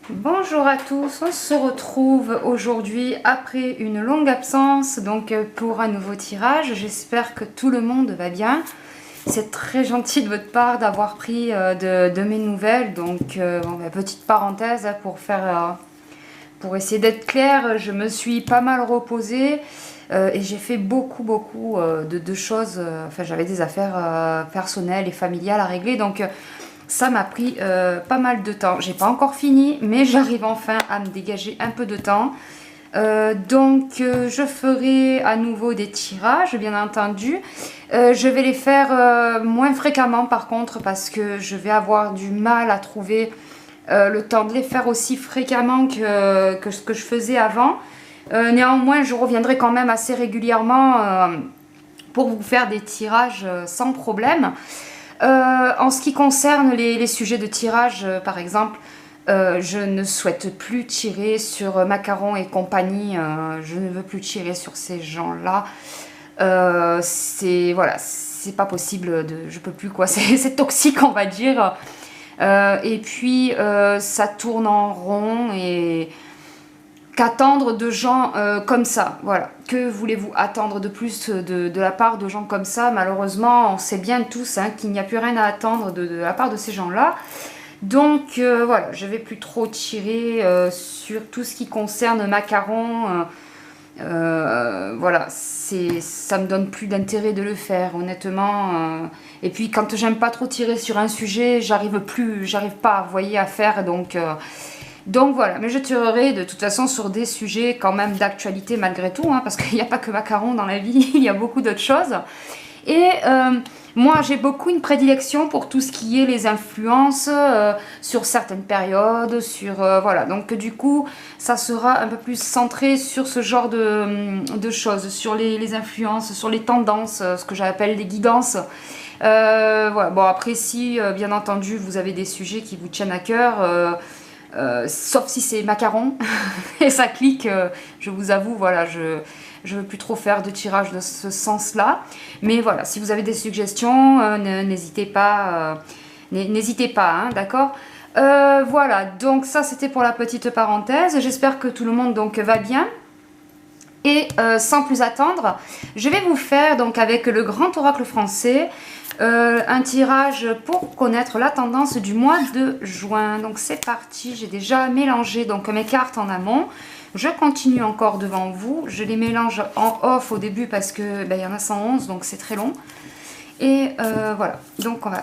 Bonjour à tous, on se retrouve aujourd'hui après une longue absence donc pour un nouveau tirage. J'espère que tout le monde va bien. C'est très gentil de votre part d'avoir pris de mes nouvelles. Donc petite parenthèse pour essayer d'être claire, je me suis pas mal reposée et j'ai fait beaucoup de choses. Enfin j'avais des affaires personnelles et familiales à régler donc ça m'a pris pas mal de temps. J'ai pas encore fini, mais j'arrive enfin à me dégager un peu de temps. Je ferai à nouveau des tirages, bien entendu. Je vais les faire moins fréquemment par contre, parce que je vais avoir du mal à trouver le temps de les faire aussi fréquemment que ce que je faisais avant. Néanmoins, je reviendrai quand même assez régulièrement pour vous faire des tirages sans problème. En ce qui concerne les sujets de tirage, par exemple, je ne souhaite plus tirer sur Macaron et compagnie. Je ne veux plus tirer sur ces gens-là. C'est pas possible. Je peux plus quoi. C'est toxique, on va dire. Ça tourne en rond et qu'attendre de gens comme ça, voilà. Que voulez-vous attendre de plus de la part de gens comme ça? Malheureusement, on sait bien tous qu'il n'y a plus rien à attendre de la part de ces gens-là. Voilà, je vais plus trop tirer sur tout ce qui concerne Macaron. Voilà, ça me donne plus d'intérêt de le faire, honnêtement. Et puis quand j'aime pas trop tirer sur un sujet, j'arrive pas, vous voyez, à faire. Donc voilà, mais je tirerai de toute façon sur des sujets quand même d'actualité malgré tout, parce qu'il n'y a pas que Macaron dans la vie, il y a beaucoup d'autres choses. Et moi j'ai beaucoup une prédilection pour tout ce qui est les influences sur certaines périodes, voilà. Donc du coup, ça sera un peu plus centré sur ce genre de choses, sur les influences, sur les tendances, ce que j'appelle les guidances. Voilà. Bon après si bien entendu vous avez des sujets qui vous tiennent à cœur, sauf si c'est Macaron et ça clique, je vous avoue, voilà, je veux plus trop faire de tirage de ce sens-là. Mais voilà, si vous avez des suggestions, n'hésitez pas, d'accord. Voilà, donc ça c'était pour la petite parenthèse. J'espère que tout le monde donc va bien. Et sans plus attendre, je vais vous faire donc avec le grand oracle français un tirage pour connaître la tendance du mois de juin. Donc c'est parti, j'ai déjà mélangé donc mes cartes en amont. Je continue encore devant vous. Je les mélange en off au début parce que il y en a 111 donc c'est très long. Et voilà, donc on va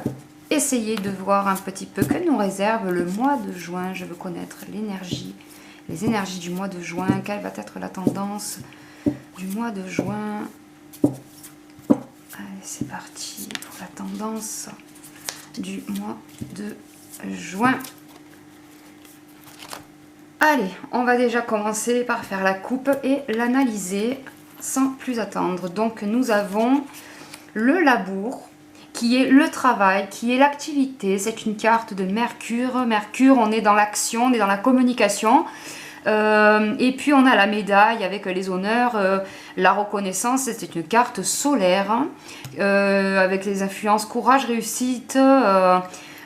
essayer de voir un petit peu que nous réserve le mois de juin. Je veux connaître les énergies du mois de juin. Quelle va être la tendance du mois de juin? Allez, c'est parti pour la tendance du mois de juin. Allez, on va déjà commencer par faire la coupe et l'analyser sans plus attendre. Donc nous avons le labour, qui est le travail, qui est l'activité. C'est une carte de Mercure. Mercure, on est dans l'action, on est dans la communication. Et puis on a la médaille avec les honneurs, la reconnaissance. C'est une carte solaire, avec les influences courage, réussite.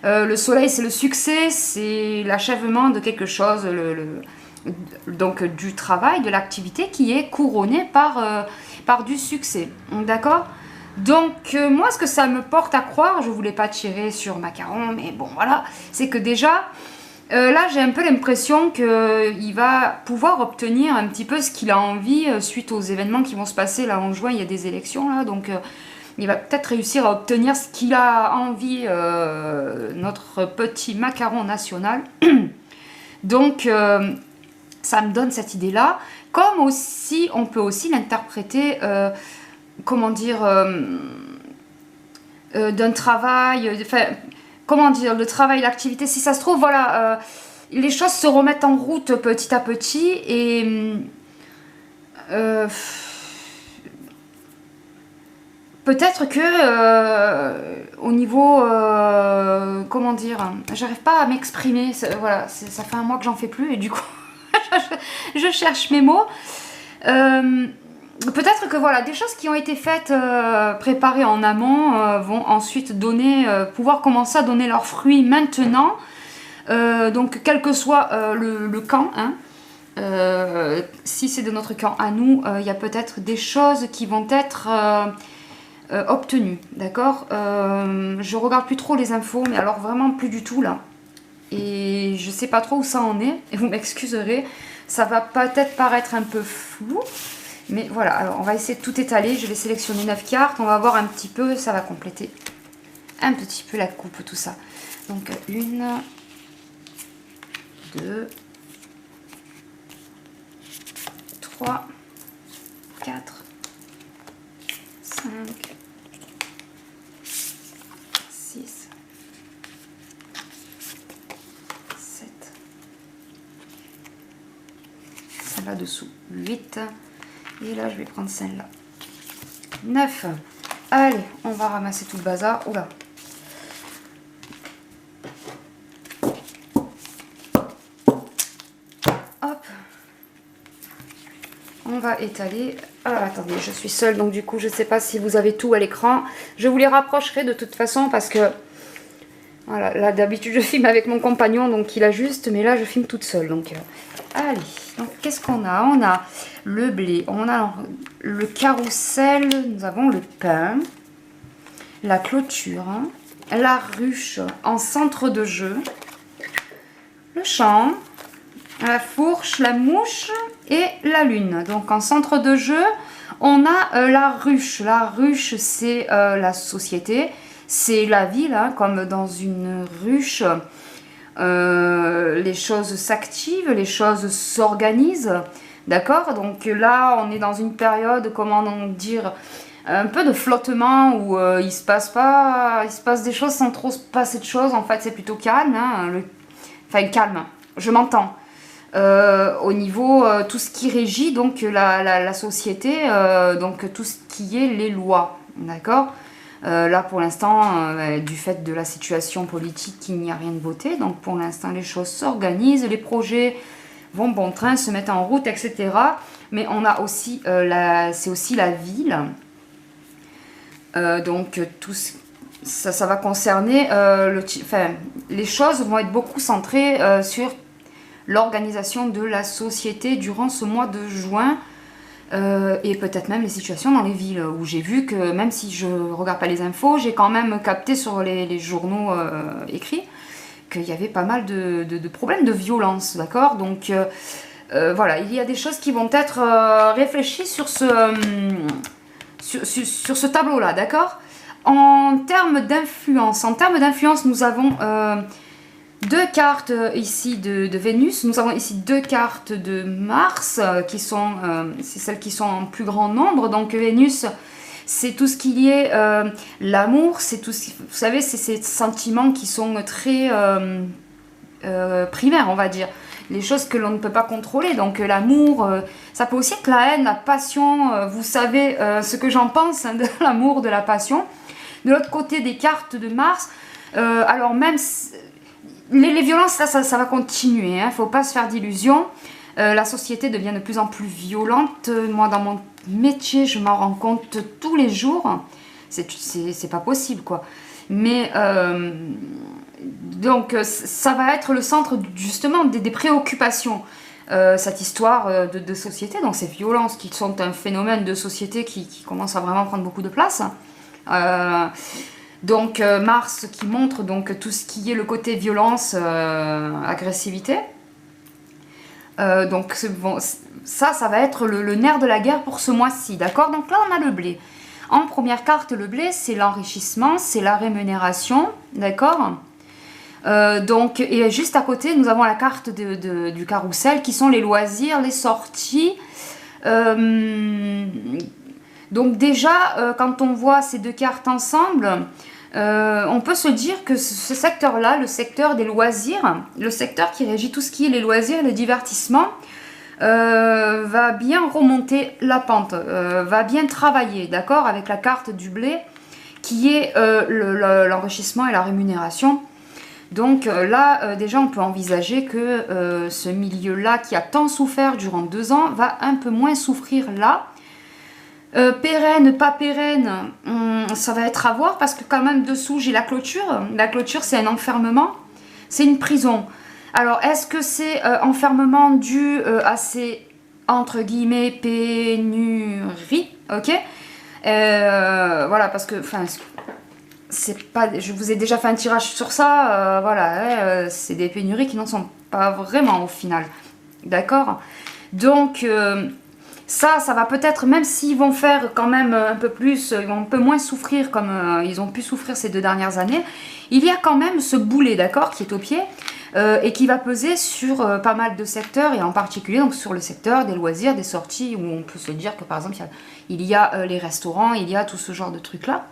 Le soleil, c'est le succès, c'est l'achèvement de quelque chose, donc du travail, de l'activité qui est couronné par du succès. D'accord? Donc moi, ce que ça me porte à croire, je ne voulais pas tirer sur Macaron, mais bon voilà, c'est que déjà, là j'ai un peu l'impression qu'il va pouvoir obtenir un petit peu ce qu'il a envie suite aux événements qui vont se passer là en juin, il y a des élections là, donc il va peut-être réussir à obtenir ce qu'il a envie, notre petit Macaron national. Donc ça me donne cette idée-là, comme aussi, on peut aussi l'interpréter, comment dire, d'un travail, enfin, comment dire, le travail, l'activité, si ça se trouve, voilà, les choses se remettent en route petit à petit et peut-être que au niveau, comment dire, j'arrive pas à m'exprimer, voilà, ça fait un mois que j'en fais plus et du coup, je cherche mes mots. Peut-être que voilà, des choses qui ont été faites, préparées en amont, vont ensuite pouvoir commencer à donner leurs fruits maintenant. Donc quel que soit le camp, hein, si c'est de notre camp à nous, il y a peut-être des choses qui vont être obtenues, d'accord. Je regarde plus trop les infos, mais alors vraiment plus du tout là. Et je sais pas trop où ça en est, et vous m'excuserez, ça va peut-être paraître un peu flou, mais voilà. Alors on va essayer de tout étaler, je vais sélectionner 9 cartes, on va voir un petit peu, ça va compléter un petit peu la coupe, tout ça. Donc 1, 2, 3, 4, 5, 6, 7, celle-là dessous, 8, et là je vais prendre celle-là, 9. Allez, on va ramasser tout le bazar. Oula. Hop. On va étaler. Ah, attendez, je suis seule, donc du coup, je ne sais pas si vous avez tout à l'écran. Je vous les rapprocherai de toute façon parce que... Voilà, là d'habitude je filme avec mon compagnon, donc il ajuste, mais là je filme toute seule. Donc, allez, donc qu'est-ce qu'on a? On a le blé, on a le carrousel, nous avons le pain, la clôture, hein, la ruche en centre de jeu, le champ, la fourche, la mouche et la lune. Donc en centre de jeu, on a la ruche. La ruche, c'est la société, c'est la ville, hein, comme dans une ruche. Les choses s'activent, les choses s'organisent. D'accord? Donc là, on est dans une période, comment dire, un peu de flottement où il se passe des choses sans trop se passer de choses. En fait, c'est plutôt calme, hein, enfin calme. Je m'entends. Au niveau tout ce qui régit donc la société, donc tout ce qui est les lois, d'accord. Là pour l'instant, du fait de la situation politique, il n'y a rien de voté, donc pour l'instant les choses s'organisent, les projets vont bon train, se mettent en route, etc. Mais on a aussi, c'est aussi la ville, donc tout ça va concerner, les choses vont être beaucoup centrées sur l'organisation de la société durant ce mois de juin, et peut-être même les situations dans les villes où j'ai vu que même si je ne regarde pas les infos, j'ai quand même capté sur les journaux écrits qu'il y avait pas mal de problèmes de violence, d'accord. Donc voilà, il y a des choses qui vont être réfléchies sur sur ce tableau-là, d'accord. En termes d'influence, nous avons... deux cartes ici de Vénus, nous avons ici deux cartes de Mars, qui sont, c'est celles qui sont en plus grand nombre. Donc Vénus, c'est tout ce qui est l'amour, c'est tout ce, vous savez, c'est ces sentiments qui sont très primaires, on va dire. Les choses que l'on ne peut pas contrôler, donc l'amour, ça peut aussi être la haine, la passion, vous savez ce que j'en pense, hein, de l'amour, de la passion. De l'autre côté des cartes de Mars, alors même... Les violences, là, ça va continuer, hein, faut pas se faire d'illusions. La société devient de plus en plus violente. Moi, dans mon métier, je m'en rends compte tous les jours. C'est pas possible, quoi. Mais, donc, ça va être le centre, justement, des préoccupations. Cette histoire de société, donc ces violences qui sont un phénomène de société qui commence à vraiment prendre beaucoup de place. Donc Mars qui montre donc tout ce qui est le côté violence, agressivité. Donc bon, ça va être le nerf de la guerre pour ce mois-ci, d'accord. Donc là on a le blé. En première carte, le blé c'est l'enrichissement, c'est la rémunération, d'accord. Donc, et juste à côté nous avons la carte du carrousel qui sont les loisirs, les sorties. Donc déjà, quand on voit ces deux cartes ensemble, on peut se dire que ce secteur-là, le secteur des loisirs, le secteur qui régit tout ce qui est les loisirs et le divertissement, va bien remonter la pente, va bien travailler, d'accord, avec la carte du blé, qui est l'enrichissement et la rémunération. Donc là, déjà, on peut envisager que ce milieu-là, qui a tant souffert durant 2 ans, va un peu moins souffrir là. Pérenne, pas pérenne, ça va être à voir parce que quand même dessous j'ai la clôture. La clôture c'est un enfermement, C'est une prison. Alors, est-ce que c'est enfermement dû à ces, entre guillemets, pénuries? Ok. Voilà, parce que, enfin, c'est pas, je vous ai déjà fait un tirage sur ça, voilà, c'est des pénuries qui n'en sont pas vraiment au final, d'accord? Donc, ça va peut-être, même s'ils vont faire quand même un peu plus, ils vont un peu moins souffrir comme ils ont pu souffrir ces 2 dernières années, il y a quand même ce boulet, d'accord, qui est au pied, et qui va peser sur pas mal de secteurs, et en particulier donc sur le secteur des loisirs, des sorties, où on peut se dire que par exemple, il y a les restaurants, il y a tout ce genre de trucs-là.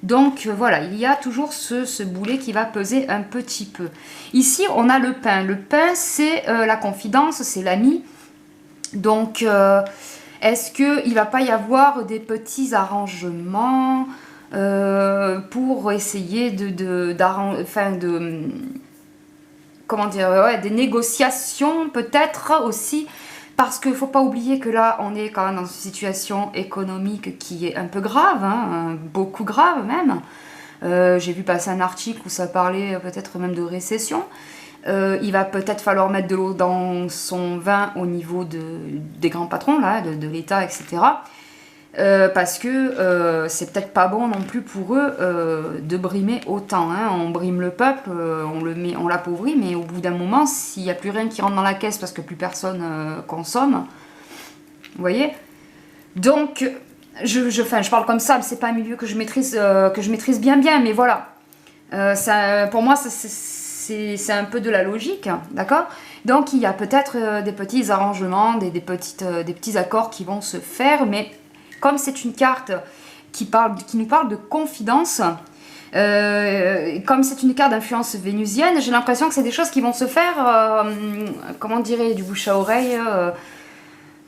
Donc voilà, il y a toujours ce boulet qui va peser un petit peu. Ici, on a le pain. Le pain, c'est la confidence, c'est l'ami. Donc, est-ce qu'il ne va pas y avoir des petits arrangements pour essayer comment dire, ouais, des négociations peut-être aussi, parce qu'il ne faut pas oublier que là, on est quand même dans une situation économique qui est un peu grave, hein, beaucoup grave même. J'ai vu passer un article où ça parlait peut-être même de récession. Il va peut-être falloir mettre de l'eau dans son vin au niveau des grands patrons, là, de l'État, etc. Parce que c'est peut-être pas bon non plus pour eux de brimer autant. Hein. On brime le peuple, on l'appauvrit, mais au bout d'un moment, s'il n'y a plus rien qui rentre dans la caisse parce que plus personne consomme, vous voyez. Donc, je parle comme ça, mais c'est pas un milieu que je maîtrise bien, mais voilà. Pour moi, c'est un peu de la logique, d'accord? Donc, il y a peut-être des petits arrangements, des petits accords qui vont se faire, mais comme c'est une carte qui nous parle de confidence, comme c'est une carte d'influence vénusienne, j'ai l'impression que c'est des choses qui vont se faire, comment dirais, du bouche à oreille,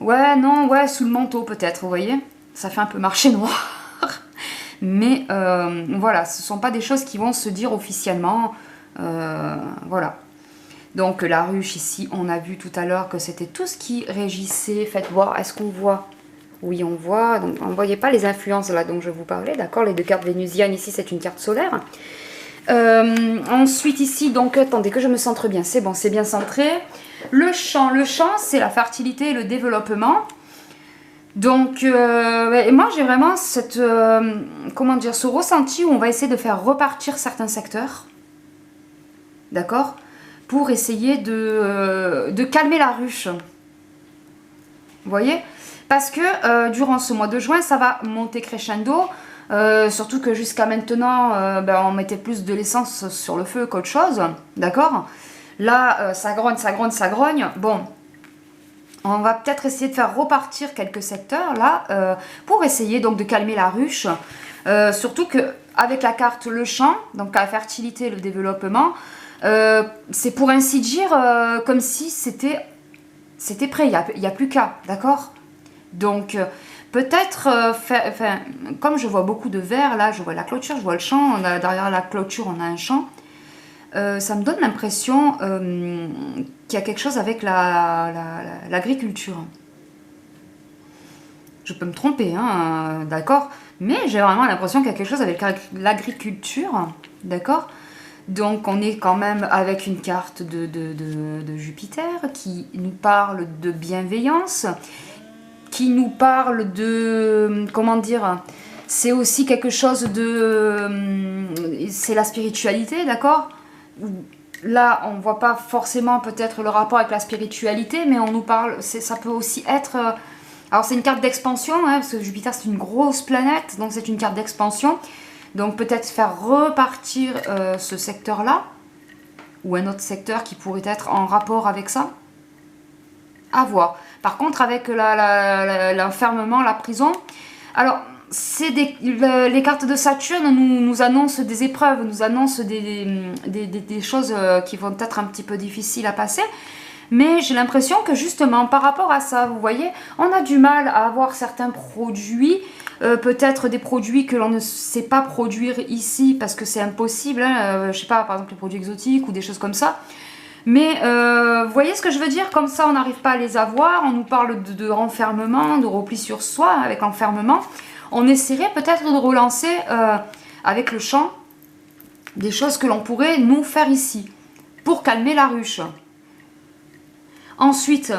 ouais, non, ouais, sous le manteau peut-être, vous voyez? Ça fait un peu marché noir. Mais voilà, ce ne sont pas des choses qui vont se dire officiellement, voilà. Donc la ruche ici, on a vu tout à l'heure que c'était tout ce qui régissait, faites voir, est-ce qu'on voit? Oui, on voit, donc on ne voyait pas les influences là dont je vous parlais, d'accord? Les 2 cartes vénusiennes, ici c'est une carte solaire. Ensuite ici, donc attendez que je me centre bien, c'est bon, c'est bien centré. Le champ c'est la fertilité et le développement. Donc, moi j'ai vraiment cette, comment dire, ce ressenti où on va essayer de faire repartir certains secteurs, d'accord? Pour essayer de calmer la ruche. Vous voyez? Parce que durant ce mois de juin, ça va monter crescendo. Surtout que jusqu'à maintenant, on mettait plus de l'essence sur le feu qu'autre chose. D'accord? Là, ça grogne, ça grogne, ça grogne. Bon, on va peut-être essayer de faire repartir quelques secteurs là, pour essayer donc de calmer la ruche. Surtout qu'avec la carte le champ, donc la fertilité, le développement, c'est pour ainsi dire comme si c'était prêt, il n'y a plus qu'à, d'accord? Donc peut-être, comme je vois beaucoup de verre, là je vois la clôture, je vois le champ, derrière la clôture on a un champ, ça me donne l'impression qu'il y a quelque chose avec l'agriculture. Je peux me tromper, hein, d'accord? Mais j'ai vraiment l'impression qu'il y a quelque chose avec l'agriculture, d'accord? Donc on est quand même avec une carte de Jupiter qui nous parle de bienveillance, qui nous parle de, comment dire, c'est aussi quelque chose de, c'est la spiritualité, d'accord? Là, on ne voit pas forcément peut-être le rapport avec la spiritualité, mais on nous parle, ça peut aussi être, alors c'est une carte d'expansion, hein, parce que Jupiter c'est une grosse planète, donc c'est une carte d'expansion, donc peut-être faire repartir ce secteur-là, ou un autre secteur qui pourrait être en rapport avec ça, à voir. Par contre, avec l'enfermement, la prison, alors les cartes de Saturne nous annoncent des épreuves, nous annoncent des choses qui vont être un petit peu difficiles à passer. Mais j'ai l'impression que justement, par rapport à ça, vous voyez, on a du mal à avoir certains produits, peut-être des produits que l'on ne sait pas produire ici parce que c'est impossible, hein, je sais pas, par exemple les produits exotiques ou des choses comme ça. Mais vous voyez ce que je veux dire? Comme ça, on n'arrive pas à les avoir. On nous parle de renfermement, de repli sur soi avec l'enfermement. On essaierait peut-être de relancer avec le champ des choses que l'on pourrait nous faire ici. pour calmer la ruche. Ensuite,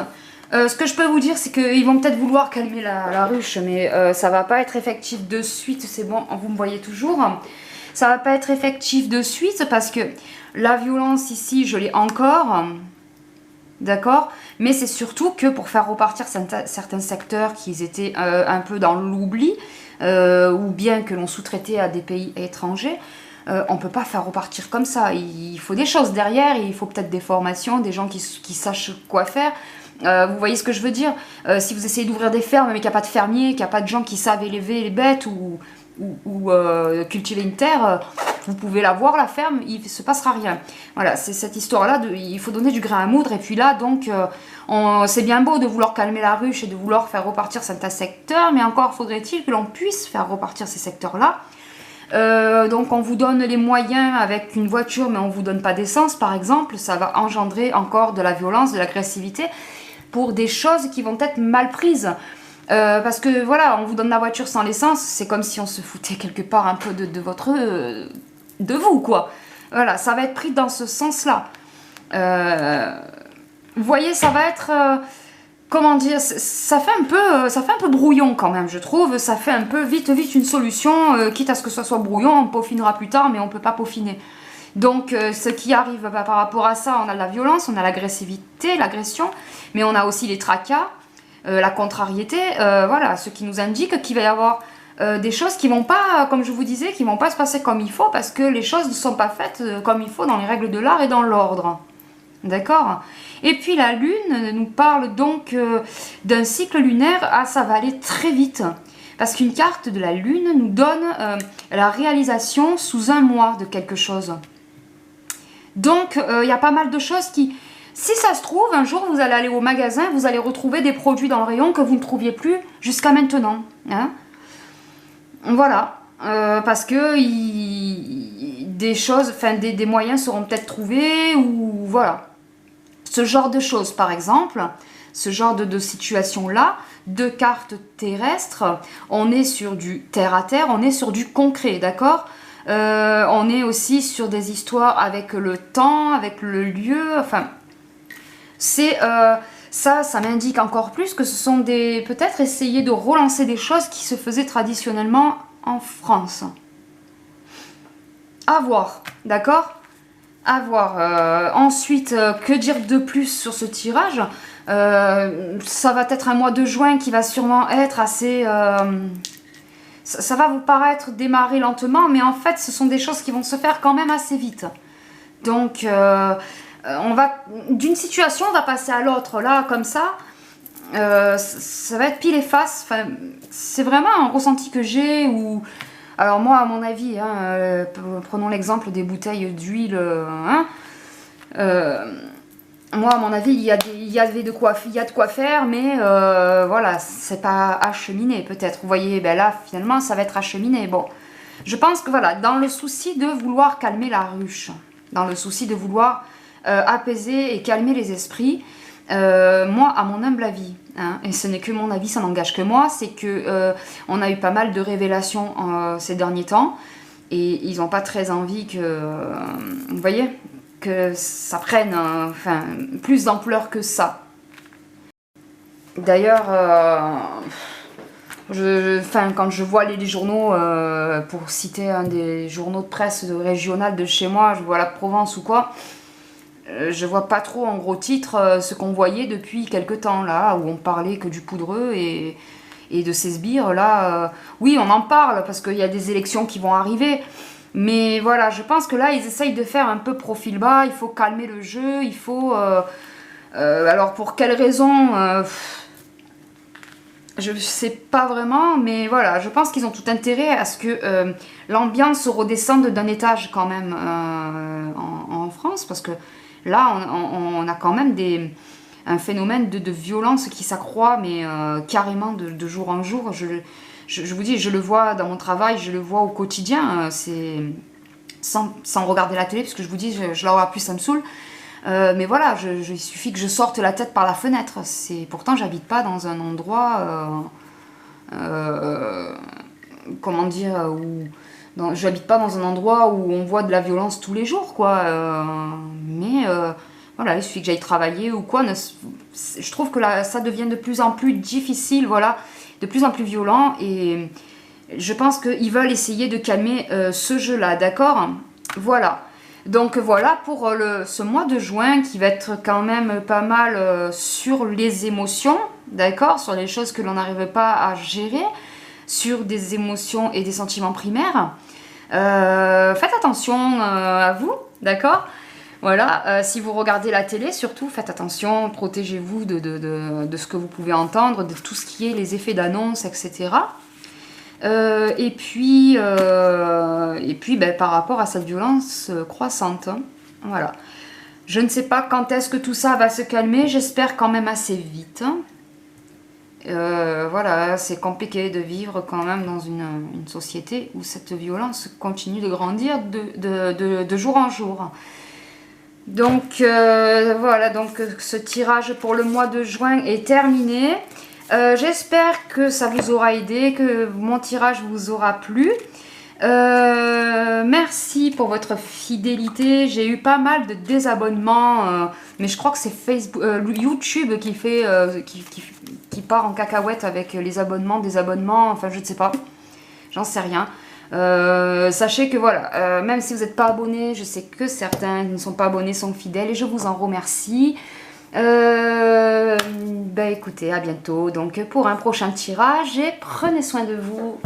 ce que je peux vous dire, c'est qu'ils vont peut-être vouloir calmer la ruche, mais ça va pas être effectif de suite. C'est bon, vous me voyez toujours. Ça va pas être effectif de suite parce que la violence ici, je l'ai encore. D'accord? Mais c'est surtout que pour faire repartir certains secteurs qui étaient un peu dans l'oubli, ou bien que l'on sous-traitait à des pays étrangers, on ne peut pas faire repartir comme ça. Il faut des choses derrière, il faut peut-être des formations, des gens qui sachent quoi faire. Vous voyez ce que je veux dire? Si vous essayez d'ouvrir des fermes, mais qu'il n'y a pas de fermiers, qu'il n'y a pas de gens qui savent élever les bêtes ou cultiver une terre, vous pouvez la voir, la ferme, il ne se passera rien. Voilà, c'est cette histoire-là, il faut donner du grain à moudre. Et puis là, donc, c'est bien beau de vouloir calmer la ruche et de vouloir faire repartir certains secteurs, mais encore faudrait-il que l'on puisse faire repartir ces secteurs-là. Donc on vous donne les moyens avec une voiture, mais on ne vous donne pas d'essence, par exemple. Ça va engendrer encore de la violence, de l'agressivité, pour des choses qui vont être mal prises. Parce que voilà, on vous donne la voiture sans l'essence, c'est comme si on se foutait quelque part un peu de vous, quoi. Voilà, ça va être pris dans ce sens-là. Vous voyez, ça va être, comment dire, ça fait un peu brouillon quand même, je trouve. Ça fait un peu vite une solution, quitte à ce que ça soit brouillon, on peaufinera plus tard, mais on peut pas peaufiner. Donc, ce qui arrive par rapport à ça, on a de la violence, on a l'agressivité, l'agression, mais on a aussi les tracas. La contrariété, voilà, ce qui nous indique qu'il va y avoir des choses qui vont pas, comme je vous disais, qui vont pas se passer comme il faut, parce que les choses ne sont pas faites comme il faut dans les règles de l'art et dans l'ordre. D'accord? Et puis la Lune nous parle donc d'un cycle lunaire, ça va aller très vite. Parce qu'une carte de la Lune nous donne la réalisation sous un mois de quelque chose. Donc, il y a pas mal de choses qui... Si ça se trouve, un jour, vous allez aller au magasin, vous allez retrouver des produits dans le rayon que vous ne trouviez plus jusqu'à maintenant. Hein, voilà. Parce que des choses, enfin, des moyens seront peut-être trouvés, ou voilà. Ce genre de choses, par exemple, ce genre de situation-là, de cartes terrestres, on est sur du terre-à-terre, on est sur du concret, d'accord? On est aussi sur des histoires avec le temps, avec le lieu, enfin... C'est ça m'indique encore plus que ce sont peut-être essayer de relancer des choses qui se faisaient traditionnellement en France. À voir, d'accord? À voir. Ensuite, que dire de plus sur ce tirage? Ça va être un mois de juin qui va sûrement être assez... ça va vous paraître démarrer lentement, mais en fait, ce sont des choses qui vont se faire quand même assez vite. Donc... on va d'une situation, on va passer à l'autre, là, comme ça. Ça va être pile et face. Enfin, c'est vraiment un ressenti que j'ai. Alors moi, à mon avis, hein, prenons l'exemple des bouteilles d'huile. Hein, moi, à mon avis, il y a de quoi faire, mais voilà, c'est pas acheminé, peut-être. Vous voyez, ben là, finalement, ça va être acheminé. Bon, je pense que voilà, dans le souci de vouloir calmer la ruche, dans le souci de vouloir... apaiser et calmer les esprits, moi, à mon humble avis, hein, et ce n'est que mon avis, ça n'engage que moi, c'est que on a eu pas mal de révélations ces derniers temps, et ils n'ont pas très envie que, vous voyez, que ça prenne enfin, plus d'ampleur que ça. D'ailleurs, quand je vois les journaux, pour citer un des journaux de presse régional de chez moi, je vois la Provence ou quoi, je vois pas trop en gros titre ce qu'on voyait depuis quelques temps là, où on parlait que du poudreux et de ces sbires là. Oui, on en parle parce qu'il y a des élections qui vont arriver, mais voilà, je pense que là ils essayent de faire un peu profil bas, il faut calmer le jeu, il faut... alors pour quelles raisons je sais pas vraiment, mais voilà, je pense qu'ils ont tout intérêt à ce que l'ambiance redescende d'un étage quand même en France, parce que là, on a quand même un phénomène de violence qui s'accroît, mais carrément de jour en jour. Je vous dis, je le vois dans mon travail, je le vois au quotidien, c'est sans regarder la télé, parce que je vous dis, je la vois plus, ça me saoule. Mais voilà, il suffit que je sorte la tête par la fenêtre. Pourtant, j'habite pas dans un endroit, comment dire, où J'habite pas dans un endroit où on voit de la violence tous les jours, quoi. Voilà, il suffit que j'aille travailler ou quoi. Je trouve que là, ça devient de plus en plus difficile, voilà, de plus en plus violent. Et je pense qu'ils veulent essayer de calmer ce jeu-là, d'accord? Voilà. Donc voilà pour ce mois de juin qui va être quand même pas mal sur les émotions, d'accord? Sur les choses que l'on n'arrive pas à gérer, sur des émotions et des sentiments primaires. Faites attention à vous, d'accord? Voilà, si vous regardez la télé, surtout, faites attention, protégez-vous de ce que vous pouvez entendre, de tout ce qui est les effets d'annonce, etc. Et puis, ben, par rapport à cette violence croissante, hein, voilà. Je ne sais pas quand est-ce que tout ça va se calmer, j'espère quand même assez vite. Voilà, c'est compliqué de vivre quand même dans une société où cette violence continue de grandir de jour en jour. Donc voilà, donc ce tirage pour le mois de juin est terminé. J'espère que ça vous aura aidé, que mon tirage vous aura plu. Merci pour votre fidélité. J'ai eu pas mal de désabonnements, mais je crois que c'est Facebook, YouTube qui fait, qui part en cacahuète avec les abonnements, désabonnements, enfin je ne sais pas, j'en sais rien. Sachez que voilà, même si vous n'êtes pas abonné, je sais que certains qui ne sont pas abonnés sont fidèles et je vous en remercie. Bah écoutez, à bientôt donc pour un prochain tirage et prenez soin de vous.